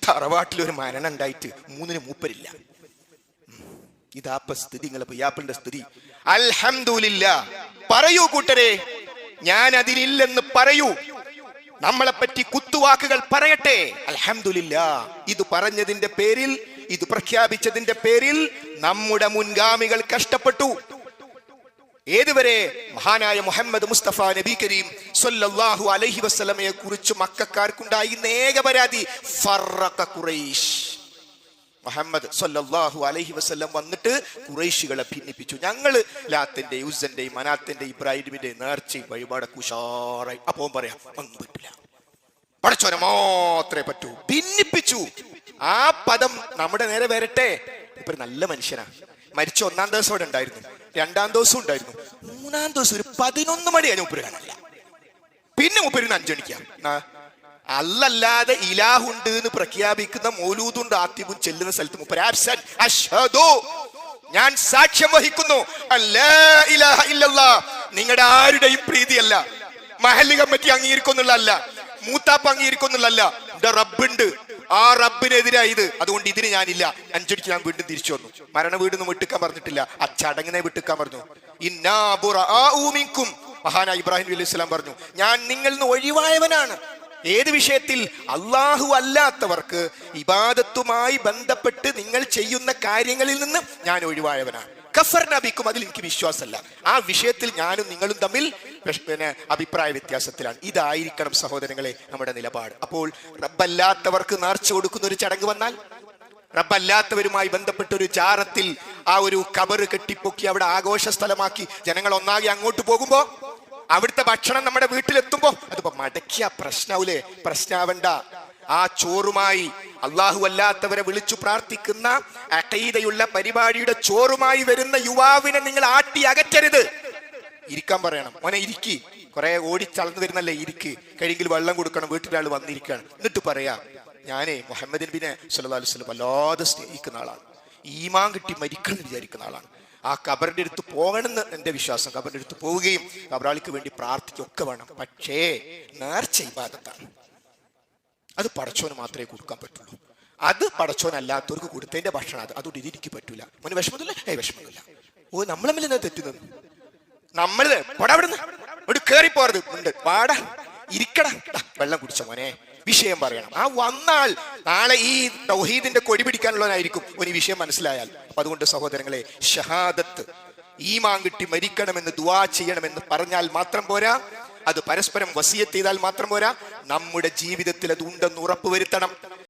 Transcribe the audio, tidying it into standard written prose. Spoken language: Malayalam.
തറവാട്ടിലൊരു മരണം ഉണ്ടായിട്ട് 3 മൂപ്പരില്ല. ഇതാപ്പ സ്ഥിതി, നിങ്ങളെ പുയ്യാപ്പിളിന്റെ സ്ഥിതി. അൽഹംദുലില്ലാ പറയൂ കൂട്ടരെ, ഞാൻ അതിലില്ലെന്ന് പറയൂ. നമ്മളെ പറ്റി കുത്തുവാക്കുകൾ പറയട്ടെ. അൽഹംദുലില്ലാ, ഇത് പറഞ്ഞതിന്റെ പേരിൽ, ഇത് പ്രഖ്യാപിച്ചതിന്റെ പേരിൽ നമ്മുടെ മുൻഗാമികൾ കഷ്ടപ്പെട്ടു. ഏതുവരെ? മഹാനായ മുഹമ്മദ് മുസ്തഫ നബി കരീം സ്വല്ലല്ലാഹു അലൈഹി വസല്ലമയെ കുറിച്ച് മക്കക്കാർക്കുണ്ടായിരുന്ന ഏക പരാതി ഫറഖ ഖുറൈശ്. മുഹമ്മദ് സ്വല്ലല്ലാഹു അലൈഹി വസല്ലം വന്നിട്ട് ഖുറൈശികളെ ഭിന്നിപ്പിച്ചു. ഞങ്ങള് ലാത്തിന്റെയും ഉസ്സന്റെയും മനാത്തിന്റെയും ഇബ്രാഹിമിന്റെയും നേർച്ചയും വഴിപാടൊക്കെ ഉഷാറായി. അപ്പോൾ പറയാം ഒന്നും പറ്റില്ല, പടച്ചോനെ മാത്രമേ പറ്റൂ. ഭിന്നിപ്പിച്ചു. ആ പദം നമ്മുടെ നേരെ വരട്ടെ. ഇപ്പൊ നല്ല മനുഷ്യനാ. മരിച്ച 1-ാം ദിവസം അവിടെ ഉണ്ടായിരുന്നു, 2-ാം ദിവസം ഉണ്ടായിരുന്നു, 3-ാം ദിവസം ഒരു 11 മണിയാണ് മൂപ്പര് കാണില്ല. പിന്നെ മൂപ്പര് 5 മണിക്കാ. അല്ലല്ലാതെ ഇലാഹുണ്ട് എന്ന് പ്രഖ്യാപിക്കുന്ന മൗലൂദും ആത്തിബും ചെല്ലുന്ന സ്ഥലത്ത് മൂപ്പര് ആബ്സെന്റ്. അഷ്ഹദു, ഞാൻ സാക്ഷ്യം വഹിക്കുന്നു, അല്ലാ ഇലാഹ ഇല്ലല്ലാഹ്. നിങ്ങളുടെ ആരുടെയും പ്രീതിയല്ല, മഹല്ല് കമ്മിറ്റി അംഗീകരിക്കുന്നുള്ളതല്ല, മൂത്താപ്പ് അംഗീകരിക്കുന്നുള്ളതല്ല, എന്റെ റബ്ബുണ്ട്, ആ റബ്ബിനെതിരായി ഇത്. അതുകൊണ്ട് ഇതിന് ഞാനില്ല. 5 മണിക്ക് ഞാൻ വീണ്ടും തിരിച്ചു വന്നു. മരണ വീടൊന്നും വിട്ടുക്കാൻ പറഞ്ഞിട്ടില്ല, ആ ചടങ്ങിനെ വിട്ടുക്കാൻ പറഞ്ഞു. ഇന്നാ ബുറാഉ മിൻകും, മഹാനായ ഇബ്രാഹിം അലൈഹി സ്വലാം പറഞ്ഞു, ഞാൻ നിങ്ങളിൽ നിന്ന് ഒഴിവായവനാണ്. ഏത് വിഷയത്തിൽ? അള്ളാഹു അല്ലാത്തവർക്ക് ഇബാദത്തുമായി ബന്ധപ്പെട്ട് നിങ്ങൾ ചെയ്യുന്ന കാര്യങ്ങളിൽ നിന്ന് ഞാൻ ഒഴിവായവനാണ്. കഫർ നബിക്കും, അതിൽ എനിക്ക് വിശ്വാസമല്ല. ആ വിഷയത്തിൽ ഞാനും നിങ്ങളും തമ്മിൽ അഭിപ്രായ വ്യത്യാസത്തിലാണ്. ഇതായിരിക്കണം സഹോദരങ്ങളെ നമ്മുടെ നിലപാട്. അപ്പോൾ റബ്ബല്ലാത്തവർക്ക് നേർച്ച കൊടുക്കുന്ന ഒരു ചടങ്ങ് വന്നാൽ, റബ്ബല്ലാത്തവരുമായി ബന്ധപ്പെട്ട ഒരു ജാറത്തിൽ ആ ഒരു കബറ് കെട്ടിപ്പൊക്കി അവിടെ ആഘോഷ സ്ഥലമാക്കി ജനങ്ങൾ ഒന്നാകെ അങ്ങോട്ട് പോകുമ്പോ, അവിടുത്തെ ഭക്ഷണം നമ്മുടെ വീട്ടിലെത്തുമ്പോ അതിപ്പോ മടക്കിയ പ്രശ്നാവൂലേ? പ്രശ്നാവണ്ട. ആ ചോറുമായി, അള്ളാഹു അല്ലാത്തവരെ വിളിച്ചു പ്രാർത്ഥിക്കുന്ന അഖീദയുള്ള പരിപാടിയുടെ ചോറുമായി വരുന്ന യുവാവിനെ നിങ്ങൾ ആട്ടി അകറ്റരുത്. ഇരിക്കാൻ പറയണം, മോനെ ഇരിക്കി, കുറെ ഓടിച്ചളർന്നു വരുന്നല്ലേ, ഇരിക്ക്, കഴിയെങ്കിൽ വെള്ളം കൊടുക്കണം, വീട്ടിലാൾ വന്നിരിക്കുകയാണ്. എന്നിട്ട് പറയാ, ഞാനേ മുഹമ്മദ് നബിനെ സല്ലല്ലാഹു അലൈഹി വസല്ലം വല്ലാതെ സ്നേഹിക്കുന്ന ആളാണ്, ഈമാൻ കിട്ടി മരിക്കണം എന്ന് വിചാരിക്കുന്ന ആളാണ്. ആ കബറിന്റെ അടുത്ത് പോകണമെന്ന് എന്റെ വിശ്വാസം. കബറിന്റെ അടുത്ത് പോവുകയും കബറാളിക്ക് വേണ്ടി പ്രാർത്ഥിക്കുകയൊക്കെ വേണം. പക്ഷേ നേർച്ച ഇബാദത്താണ്, അത് പടച്ചോന് മാത്രമേ കൊടുക്കാൻ പറ്റുള്ളൂ. അത് പടച്ചോനല്ലാത്തവർക്ക് കൊടുത്തതിന്റെ ഭക്ഷണം അത്. അതുകൊണ്ട് ഇതിരിക്ക് പറ്റൂല. മോന് വിഷമമില്ല? വിഷമമില്ല. ഓ, നമ്മൾ തമ്മിൽ എന്താ തെറ്റുന്നത്? നമ്മള് പടവിടുന്ന് ഒരു കേറി പോറത് ഉണ്ട്, പാടാ ഇരിക്കട, വെള്ളം കുടിച്ച മോനെ, വിഷയം പറയണം. ആ വന്നാൽ നാളെ ഈ തൗഹീദിന്റെ കൊടി പിടിക്കാനുള്ളവനായിരിക്കും ഒരു വിഷയം മനസ്സിലായാൽ. അപ്പൊ അതുകൊണ്ട് സഹോദരങ്ങളെ, ഷഹാദത്ത്, ഈമാൻ കിട്ടി മരിക്കണമെന്ന് ദുആ ചെയ്യണമെന്ന് പറഞ്ഞാൽ മാത്രം പോരാ, അത് പരസ്പരം വസിയത്ത് ചെയ്താൽ മാത്രം പോരാ, നമ്മുടെ ജീവിതത്തിൽ അത് ഉണ്ടെന്ന് ഉറപ്പുവരുത്തണം.